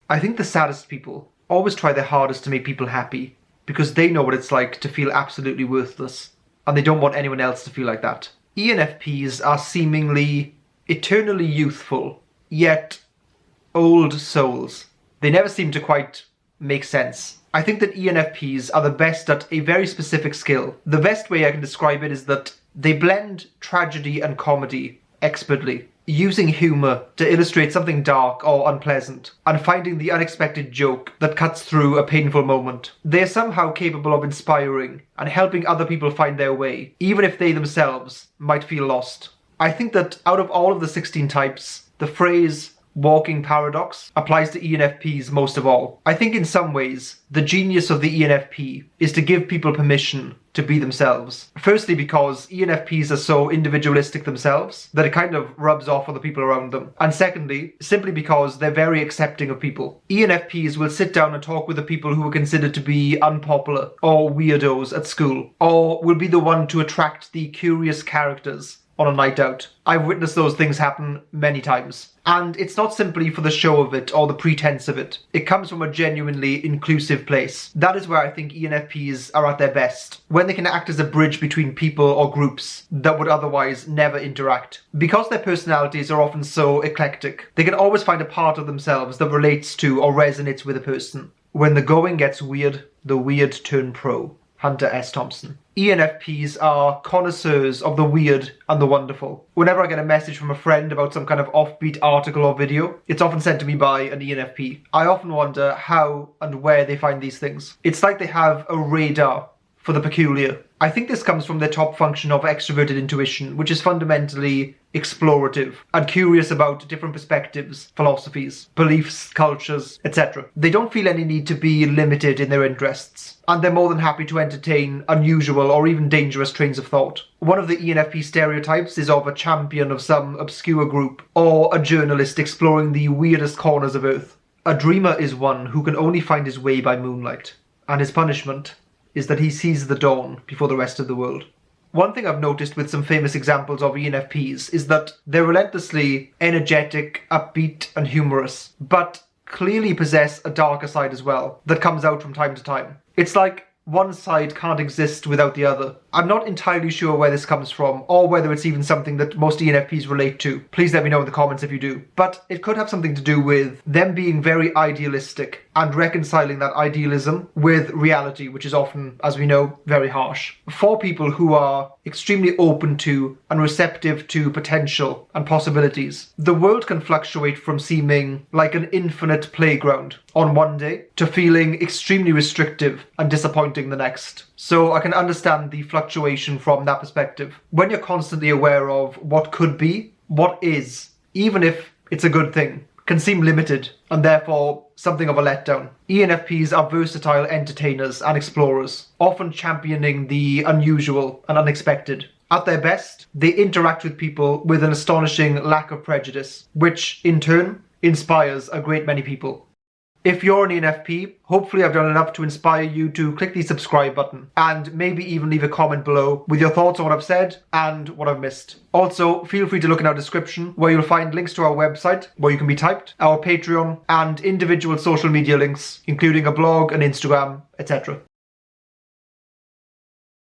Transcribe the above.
I think the saddest people always try their hardest to make people happy because they know what it's like to feel absolutely worthless, and they don't want anyone else to feel like that. ENFPs are seemingly eternally youthful, yet old souls. They never seem to quite make sense. I think that ENFPs are the best at a very specific skill. The best way I can describe it is that they blend tragedy and comedy expertly, using humour to illustrate something dark or unpleasant, and finding the unexpected joke that cuts through a painful moment. They are somehow capable of inspiring and helping other people find their way, even if they themselves might feel lost. I think that out of all of the 16 types, the phrase walking paradox applies to ENFPs most of all. I think in some ways, the genius of the ENFP is to give people permission to be themselves. Firstly, because ENFPs are so individualistic themselves that it kind of rubs off on the people around them. And secondly, simply because they're very accepting of people. ENFPs will sit down and talk with the people who are considered to be unpopular or weirdos at school, or will be the one to attract the curious characters on a night out. I've witnessed those things happen many times. And it's not simply for the show of it or the pretense of it. It comes from a genuinely inclusive place. That is where I think ENFPs are at their best, when they can act as a bridge between people or groups that would otherwise never interact. Because their personalities are often so eclectic, they can always find a part of themselves that relates to or resonates with a person. When the going gets weird, the weird turn pro. Hunter S. Thompson. ENFPs are connoisseurs of the weird and the wonderful. Whenever I get a message from a friend about some kind of offbeat article or video, it's often sent to me by an ENFP. I often wonder how and where they find these things. It's like they have a radar for the peculiar. I think this comes from their top function of extroverted intuition, which is fundamentally explorative and curious about different perspectives, philosophies, beliefs, cultures, etc. They don't feel any need to be limited in their interests, and they're more than happy to entertain unusual or even dangerous trains of thought. One of the ENFP stereotypes is of a champion of some obscure group, or a journalist exploring the weirdest corners of Earth. A dreamer is one who can only find his way by moonlight, and his punishment is that he sees the dawn before the rest of the world. One thing I've noticed with some famous examples of ENFPs is that they're relentlessly energetic, upbeat, and humorous, but clearly possess a darker side as well that comes out from time to time. It's like one side can't exist without the other. I'm not entirely sure where this comes from, or whether it's even something that most ENFPs relate to. Please let me know in the comments if you do. But it could have something to do with them being very idealistic and reconciling that idealism with reality, which is often, as we know, very harsh. For people who are extremely open to and receptive to potential and possibilities, the world can fluctuate from seeming like an infinite playground on one day to feeling extremely restrictive and disappointing the next. So I can understand the fluctuation from that perspective. When you're constantly aware of what could be, what is, even if it's a good thing, can seem limited and therefore something of a letdown. ENFPs are versatile entertainers and explorers, often championing the unusual and unexpected. At their best, they interact with people with an astonishing lack of prejudice, which in turn inspires a great many people. If you're an ENFP, hopefully I've done enough to inspire you to click the subscribe button and maybe even leave a comment below with your thoughts on what I've said and what I've missed. Also, feel free to look in our description where you'll find links to our website where you can be typed, our Patreon, and individual social media links, including a blog, an Instagram, etc.